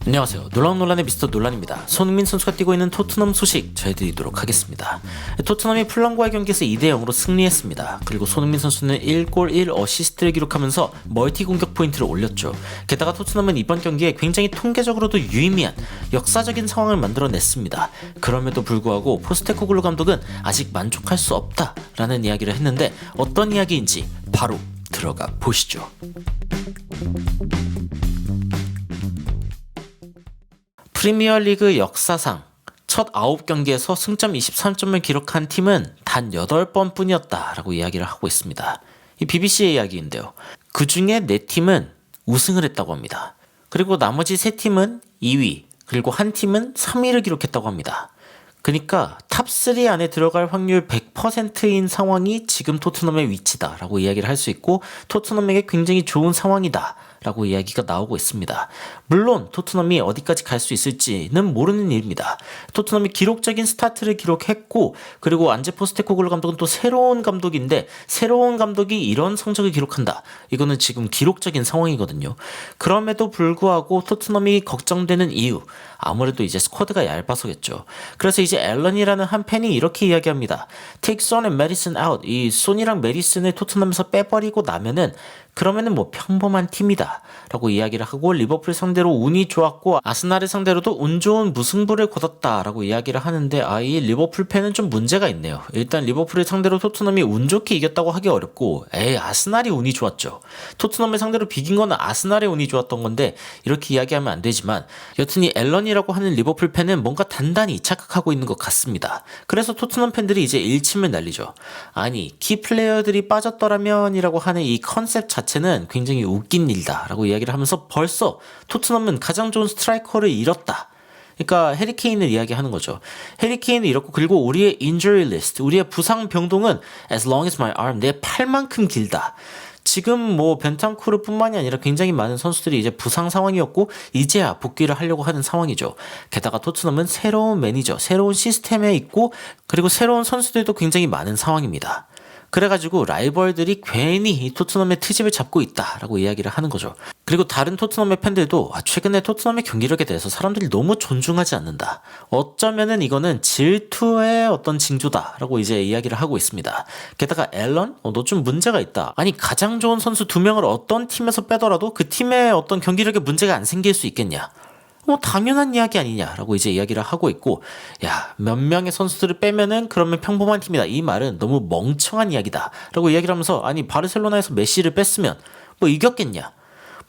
안녕하세요. 놀라운 논란의 미스터 논란입니다. 손흥민 선수가 뛰고 있는 토트넘 소식 전해드리도록 하겠습니다. 토트넘이 풀럼과의 경기에서 2대0으로 승리했습니다. 그리고 손흥민 선수는 1골 1어시스트를 기록하면서 멀티 공격 포인트를 올렸죠. 게다가 토트넘은 이번 경기에 굉장히 통계적으로도 유의미한 역사적인 상황을 만들어냈습니다. 그럼에도 불구하고 포스테코글루 감독은 아직 만족할 수 없다라는 이야기를 했는데 어떤 이야기인지 바로 들어가 보시죠. 프리미어리그 역사상 첫 9경기에서 승점 23점을 기록한 팀은 단 8번 뿐이었다라고 이야기를 하고 있습니다. 이 BBC의 이야기인데요. 그 중에 4팀은 우승을 했다고 합니다. 그리고 나머지 3팀은 2위, 그리고 한 팀은 3위를 기록했다고 합니다. 그러니까 탑3 안에 들어갈 확률 100%인 상황이 지금 토트넘의 위치다라고 이야기를 할 수 있고 토트넘에게 굉장히 좋은 상황이다 라고 이야기가 나오고 있습니다. 물론 토트넘이 어디까지 갈 수 있을지는 모르는 일입니다. 토트넘이 기록적인 스타트를 기록했고 그리고 안제 포스테코글루 감독은 또 새로운 감독인데 새로운 감독이 이런 성적을 기록한다. 이거는 지금 기록적인 상황이거든요. 그럼에도 불구하고 토트넘이 걱정되는 이유 아무래도 이제 스쿼드가 얇아서겠죠. 그래서 이제 앨런이라는 한 팬이 이렇게 이야기합니다. Take Son and Madison out. 이 손이랑 메디슨을 토트넘에서 빼버리고 나면은 그러면은 뭐 평범한 팀이다 라고 이야기를 하고 리버풀 상대로 운이 좋았고 아스날을 상대로도 운 좋은 무승부를 거뒀다 라고 이야기를 하는데 이 리버풀 팬은 좀 문제가 있네요. 일단 리버풀을 상대로 토트넘이 운 좋게 이겼다고 하기 어렵고 아스날이 운이 좋았죠. 토트넘을 상대로 비긴 거는 아스날의 운이 좋았던 건데 이렇게 이야기하면 안 되지만 여튼 이 앨런이라고 하는 리버풀 팬은 뭔가 단단히 착각하고 있는 것 같습니다. 그래서 토트넘 팬들이 이제 일침을 날리죠. 아니 키 플레이어들이 빠졌더라면 이라고 하는 이 컨셉 자체는 굉장히 웃긴 일이다 라고 이야기를 하면서 벌써 토트넘은 가장 좋은 스트라이커를 잃었다. 그러니까 해리케인을 이야기하는 거죠. 해리케인을 잃었고 그리고 우리의 injury list, 우리의 부상 병동은 as long as my arm, 내 팔만큼 길다. 지금 뭐 벤탄쿠르 뿐만이 아니라 굉장히 많은 선수들이 이제 부상 상황이었고 이제야 복귀를 하려고 하는 상황이죠. 게다가 토트넘은 새로운 매니저, 새로운 시스템에 있고 그리고 새로운 선수들도 굉장히 많은 상황입니다. 그래가지고 라이벌들이 괜히 이 토트넘의 트집을 잡고 있다라고 이야기를 하는 거죠. 그리고 다른 토트넘의 팬들도 최근에 토트넘의 경기력에 대해서 사람들이 너무 존중하지 않는다. 어쩌면은 이거는 질투의 어떤 징조다라고 이제 이야기를 하고 있습니다. 게다가 앨런? 너 좀 문제가 있다. 아니 가장 좋은 선수 2명을 어떤 팀에서 빼더라도 그 팀의 어떤 경기력에 문제가 안 생길 수 있겠냐. 당연한 이야기 아니냐라고 이제 이야기를 하고 있고 몇 명의 선수들을 빼면은 그러면 평범한 팀이다. 이 말은 너무 멍청한 이야기다 라고 이야기를 하면서 아니 바르셀로나에서 메시를 뺐으면 이겼겠냐.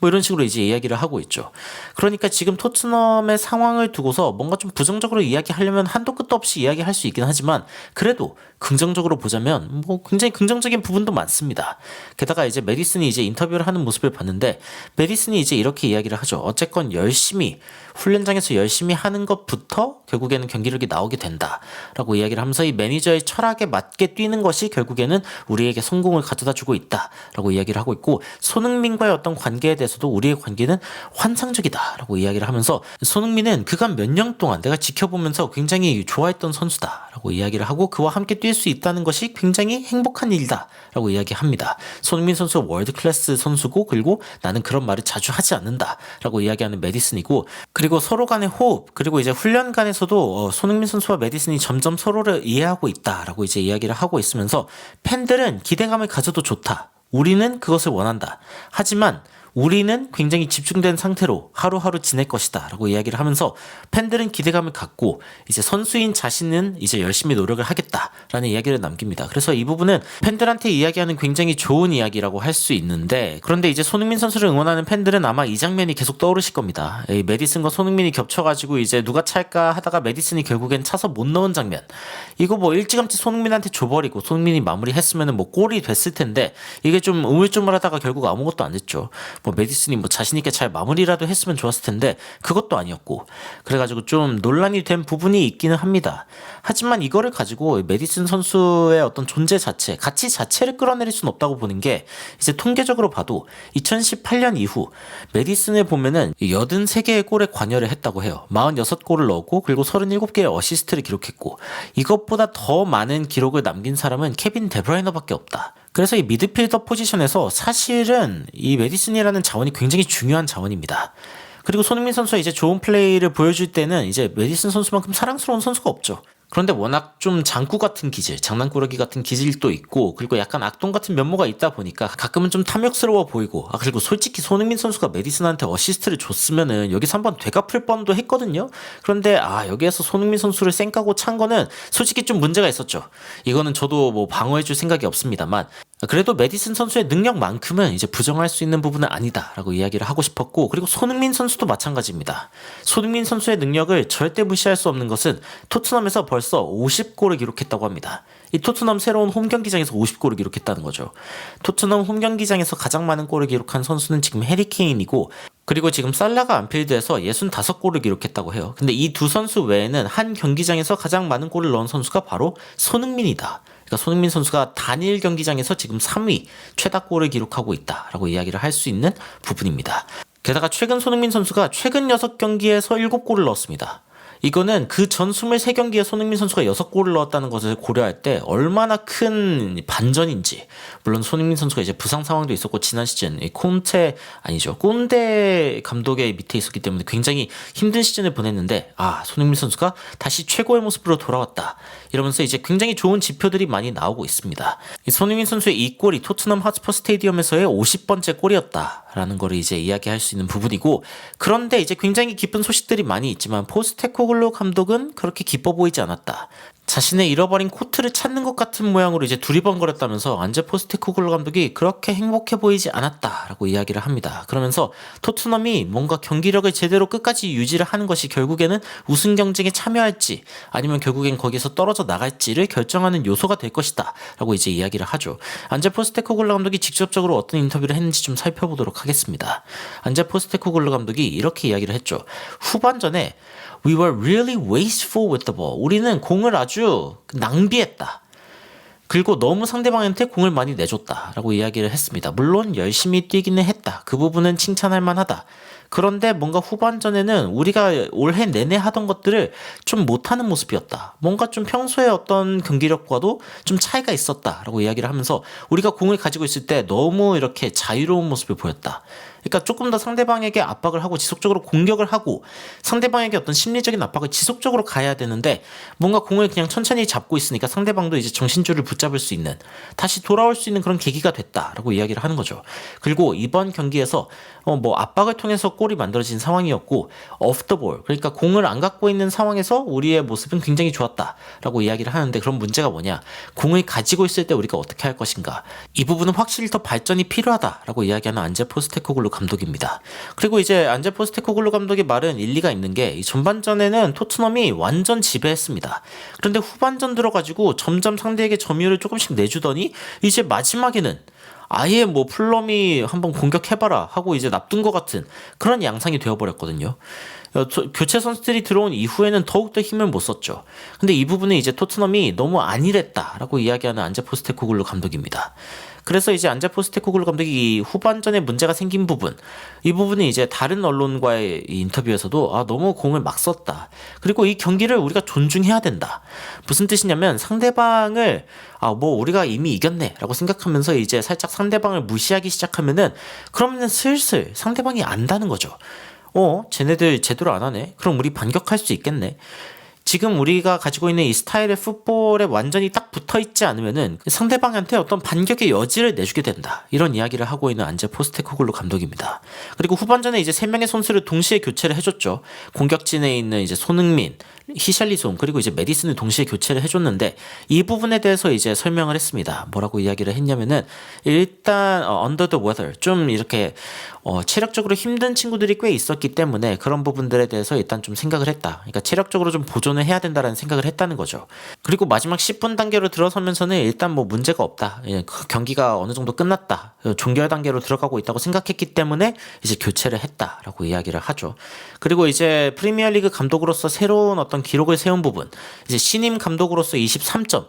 이런 식으로 이제 이야기를 하고 있죠. 그러니까 지금 토트넘의 상황을 두고서 뭔가 좀 부정적으로 이야기하려면 한도 끝도 없이 이야기할 수 있긴 하지만 그래도 긍정적으로 보자면 굉장히 긍정적인 부분도 많습니다. 게다가 이제 메디슨이 이제 인터뷰를 하는 모습을 봤는데 메디슨이 이제 이렇게 이야기를 하죠. 어쨌건 열심히 훈련장에서 열심히 하는 것부터 결국에는 경기력이 나오게 된다라고 이야기를 하면서 이 매니저의 철학에 맞게 뛰는 것이 결국에는 우리에게 성공을 가져다 주고 있다라고 이야기를 하고 있고 손흥민과의 어떤 관계에 대해서도 우리의 관계는 환상적이다라고 이야기를 하면서 손흥민은 그간 몇 년 동안 내가 지켜보면서 굉장히 좋아했던 선수다라고 이야기를 하고 그와 함께 뛸 수 있다는 것이 굉장히 행복한 일이다라고 이야기합니다. 손흥민 선수가 월드 클래스 선수고 그리고 나는 그런 말을 자주 하지 않는다라고 이야기하는 메디슨이고 그리고 서로 간의 호흡 그리고 이제 훈련간에서도 손흥민 선수와 메디슨이 점점 서로를 이해하고 있다라고 이제 이야기를 하고 있으면서 팬들은 기대감을 가져도 좋다. 우리는 그것을 원한다. 하지만 우리는 굉장히 집중된 상태로 하루하루 지낼 것이다 라고 이야기를 하면서 팬들은 기대감을 갖고 이제 선수인 자신은 이제 열심히 노력을 하겠다라는 이야기를 남깁니다. 그래서 이 부분은 팬들한테 이야기하는 굉장히 좋은 이야기라고 할 수 있는데 그런데 이제 손흥민 선수를 응원하는 팬들은 아마 이 장면이 계속 떠오르실 겁니다. 메디슨과 손흥민이 겹쳐가지고 이제 누가 찰까 하다가 메디슨이 결국엔 차서 못 넣은 장면. 이거 일찌감치 손흥민한테 줘버리고 손흥민이 마무리했으면 골이 됐을 텐데 이게 좀 우물쭈물하다가 결국 아무것도 안 됐죠. 메디슨이 자신있게 잘 마무리라도 했으면 좋았을 텐데 그것도 아니었고 그래가지고 좀 논란이 된 부분이 있기는 합니다. 하지만 이거를 가지고 메디슨 선수의 어떤 존재 자체, 가치 자체를 끌어내릴 수는 없다고 보는 게 이제 통계적으로 봐도 2018년 이후 메디슨을 보면은 83개의 골에 관여를 했다고 해요. 46골을 넣었고 그리고 37개의 어시스트를 기록했고 이것보다 더 많은 기록을 남긴 사람은 케빈 데브라이너밖에 없다. 그래서 이 미드필더 포지션에서 사실은 이 메디슨이라는 자원이 굉장히 중요한 자원입니다. 그리고 손흥민 선수가 이제 좋은 플레이를 보여줄 때는 이제 메디슨 선수만큼 사랑스러운 선수가 없죠. 그런데 워낙 좀 장구 같은 기질, 장난꾸러기 같은 기질도 있고, 그리고 약간 악동 같은 면모가 있다 보니까 가끔은 좀 탐욕스러워 보이고, 그리고 솔직히 손흥민 선수가 메디슨한테 어시스트를 줬으면은 여기서 한번 되갚을 뻔도 했거든요. 그런데 여기에서 손흥민 선수를 쌩까고 찬 거는 솔직히 좀 문제가 있었죠. 이거는 저도 뭐 방어해줄 생각이 없습니다만, 그래도 메디슨 선수의 능력만큼은 이제 부정할 수 있는 부분은 아니다라고 이야기를 하고 싶었고, 그리고 손흥민 선수도 마찬가지입니다. 손흥민 선수의 능력을 절대 무시할 수 없는 것은 토트넘에서 벌써 50골을 기록했다고 합니다. 이 토트넘 새로운 홈 경기장에서 50골을 기록했다는 거죠. 토트넘 홈 경기장에서 가장 많은 골을 기록한 선수는 지금 해리 케인이고, 그리고 지금 살라가 안필드에서 65골을 기록했다고 해요. 근데 이 두 선수 외에는 한 경기장에서 가장 많은 골을 넣은 선수가 바로 손흥민이다. 그러니까 손흥민 선수가 단일 경기장에서 지금 3위 최다골을 기록하고 있다라고 이야기를 할 수 있는 부분입니다. 게다가 최근 손흥민 선수가 최근 6경기에서 7골을 넣었습니다. 이거는 그 전 23경기에 손흥민 선수가 6골을 넣었다는 것을 고려할 때 얼마나 큰 반전인지. 물론 손흥민 선수가 이제 부상 상황도 있었고 지난 시즌 꼰대 감독의 밑에 있었기 때문에 굉장히 힘든 시즌을 보냈는데 손흥민 선수가 다시 최고의 모습으로 돌아왔다. 이러면서 이제 굉장히 좋은 지표들이 많이 나오고 있습니다. 손흥민 선수의 이 골이 토트넘 하츠퍼 스테디움에서의 50번째 골이었다라는 거를 이제 이야기할 수 있는 부분이고, 그런데 이제 굉장히 기쁜 소식들이 많이 있지만 포스테코글루 감독은 그렇게 기뻐 보이지 않았다. 자신의 잃어버린 코트를 찾는 것 같은 모양으로 이제 두리번거렸다면서 안제 포스테코글루 감독이 그렇게 행복해 보이지 않았다라고 이야기를 합니다. 그러면서 토트넘이 뭔가 경기력을 제대로 끝까지 유지를 하는 것이 결국에는 우승 경쟁에 참여할지 아니면 결국엔 거기서 떨어져 나갈지를 결정하는 요소가 될 것이다 라고 이제 이야기를 하죠. 안제 포스테코글루 감독이 직접적으로 어떤 인터뷰를 했는지 좀 살펴보도록 하겠습니다. 안제 포스테코글루 감독이 이렇게 이야기를 했죠. 후반전에 We were really wasteful with the ball. 우리는 공을 아주 낭비했다. 그리고 너무 상대방한테 공을 많이 내줬다라고 이야기를 했습니다. 물론 열심히 뛰기는 했다. 그 부분은 칭찬할 만하다. 그런데 뭔가 후반전에는 우리가 올해 내내 하던 것들을 좀 못하는 모습이었다. 뭔가 좀 평소에 어떤 경기력과도 좀 차이가 있었다라고 이야기를 하면서 우리가 공을 가지고 있을 때 너무 이렇게 자유로운 모습을 보였다. 그러니까 조금 더 상대방에게 압박을 하고 지속적으로 공격을 하고 상대방에게 어떤 심리적인 압박을 지속적으로 가야 되는데 뭔가 공을 그냥 천천히 잡고 있으니까 상대방도 이제 정신줄을 붙잡을 수 있는, 다시 돌아올 수 있는 그런 계기가 됐다라고 이야기를 하는 거죠. 그리고 이번 경기에서 압박을 통해서 골이 만들어진 상황이었고 off the ball, 그러니까 공을 안 갖고 있는 상황에서 우리의 모습은 굉장히 좋았다라고 이야기를 하는데, 그럼 문제가 뭐냐? 공을 가지고 있을 때 우리가 어떻게 할 것인가? 이 부분은 확실히 더 발전이 필요하다라고 이야기하는 안제 포스테코글루 감독입니다. 그리고 이제 안제 포스테코글루 감독의 말은 일리가 있는 게, 이 전반전에는 토트넘이 완전 지배했습니다. 그런데 후반전 들어가지고 점점 상대에게 점유율을 조금씩 내주더니 이제 마지막에는 아예 플럼이 한번 공격해봐라 하고 이제 납둔 것 같은 그런 양상이 되어버렸거든요. 교체 선수들이 들어온 이후에는 더욱더 힘을 못 썼죠. 근데 이 부분은 이제 토트넘이 너무 안일했다라고 이야기하는 안제 포스테코글루 감독입니다. 그래서 이제 안제 포스테코글루 감독이 이 후반전에 문제가 생긴 부분, 이 부분은 이제 다른 언론과의 인터뷰에서도 너무 공을 막 썼다. 그리고 이 경기를 우리가 존중해야 된다. 무슨 뜻이냐면 상대방을 우리가 이미 이겼네 라고 생각하면서 이제 살짝 상대방을 무시하기 시작하면은 그러면 슬슬 상대방이 안다는 거죠. 쟤네들 제대로 안 하네? 그럼 우리 반격할 수 있겠네? 지금 우리가 가지고 있는 이 스타일의 풋볼에 완전히 딱 붙어있지 않으면은 상대방한테 어떤 반격의 여지를 내주게 된다. 이런 이야기를 하고 있는 안제 포스테코글루 감독입니다. 그리고 후반전에 이제 3명의 선수를 동시에 교체를 해줬죠. 공격진에 있는 이제 손흥민, 히샬리송, 그리고 이제 메디슨을 동시에 교체를 해줬는데, 이 부분에 대해서 이제 설명을 했습니다. 뭐라고 이야기를 했냐면은, 일단 under the weather, 좀 이렇게 체력적으로 힘든 친구들이 꽤 있었기 때문에 그런 부분들에 대해서 일단 좀 생각을 했다. 그러니까 체력적으로 좀 보존을 해야 된다라는 생각을 했다는 거죠. 그리고 마지막 10분 단계로 들어서면서는 일단 문제가 없다. 경기가 어느 정도 끝났다. 종결 단계로 들어가고 있다고 생각했기 때문에 이제 교체를 했다라고 이야기를 하죠. 그리고 이제 프리미어리그 감독으로서 새로운 어떤 기록을 세운 부분, 이제 신임 감독으로서 23점,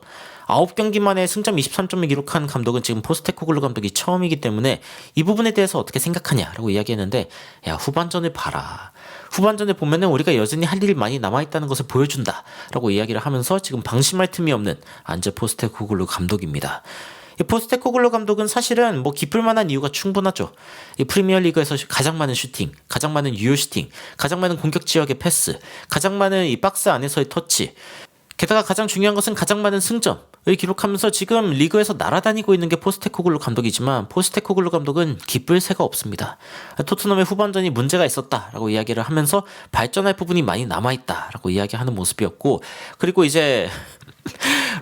9경기 만에 승점 23점을 기록한 감독은 지금 포스테코글루 감독이 처음이기 때문에 이 부분에 대해서 어떻게 생각하냐라고 이야기했는데, 야, 후반전을 봐라. 후반전에 보면은 우리가 여전히 할 일이 많이 남아있다는 것을 보여준다 라고 이야기를 하면서 지금 방심할 틈이 없는 안제 포스테코글루 감독입니다. 이 포스테코글루 감독은 사실은 뭐 기쁠 만한 이유가 충분하죠. 이 프리미어리그에서 가장 많은 슈팅, 가장 많은 유효 슈팅, 가장 많은 공격 지역의 패스, 가장 많은 이 박스 안에서의 터치, 게다가 가장 중요한 것은 가장 많은 승점을 기록하면서 지금 리그에서 날아다니고 있는 게 포스테코글루 감독이지만 포스테코글루 감독은 기쁠 새가 없습니다. 토트넘의 후반전이 문제가 있었다라고 이야기를 하면서 발전할 부분이 많이 남아있다라고 이야기하는 모습이었고, 그리고 이제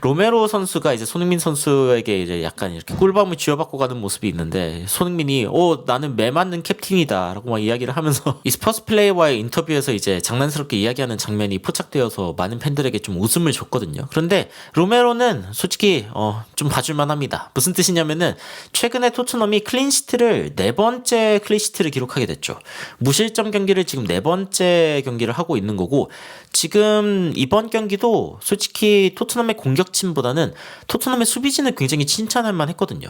로메로 선수가 이제 손흥민 선수에게 이제 약간 이렇게 꿀밤을 쥐어받고 가는 모습이 있는데, 손흥민이 나는 매 맞는 캡틴이다라고 막 이야기를 하면서 이 스퍼스 플레이와의 인터뷰에서 이제 장난스럽게 이야기하는 장면이 포착되어서 많은 팬들에게 좀 웃음을 줬거든요. 그런데 로메로는 솔직히 좀 봐줄만합니다. 무슨 뜻이냐면은 최근에 토트넘이 클린시트를 4번째 클린시트를 기록하게 됐죠. 무실점 경기를 지금 4번째 경기를 하고 있는 거고, 지금 이번 경기도 솔직히 토트넘의 공격진보다는 토트넘의 수비진을 굉장히 칭찬할 만했거든요.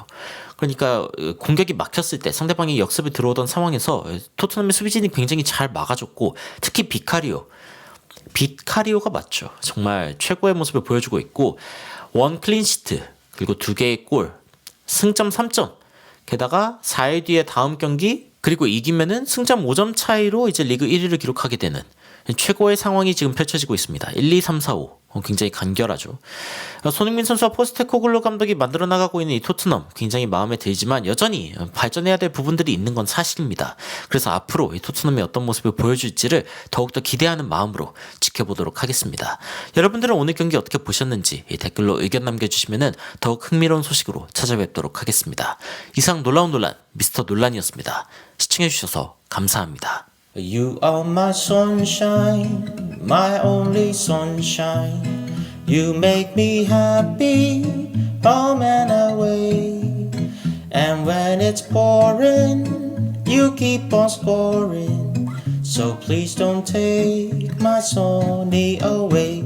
그러니까 공격이 막혔을 때 상대방이 역습에 들어오던 상황에서 토트넘의 수비진이 굉장히 잘 막아줬고, 특히 비카리오가 맞죠. 정말 최고의 모습을 보여주고 있고, 1 클린시트 그리고 2개의 골, 승점 3점, 게다가 4일 뒤에 다음 경기 그리고 이기면은 승점 5점 차이로 이제 리그 1위를 기록하게 되는 최고의 상황이 지금 펼쳐지고 있습니다. 1, 2, 3, 4, 5 굉장히 간결하죠. 손흥민 선수와 포스테코글루 감독이 만들어 나가고 있는 이 토트넘 굉장히 마음에 들지만 여전히 발전해야 될 부분들이 있는 건 사실입니다. 그래서 앞으로 이 토트넘이 어떤 모습을 보여줄지를 더욱더 기대하는 마음으로 지켜보도록 하겠습니다. 여러분들은 오늘 경기 어떻게 보셨는지 댓글로 의견 남겨주시면 더욱 흥미로운 소식으로 찾아뵙도록 하겠습니다. 이상 놀라운 논란 미스터 논란이었습니다. 시청해주셔서 감사합니다. You are my sunshine, my only sunshine. You make me happy, home and away. And when it's pouring, you keep on scoring. So please don't take my sunny away.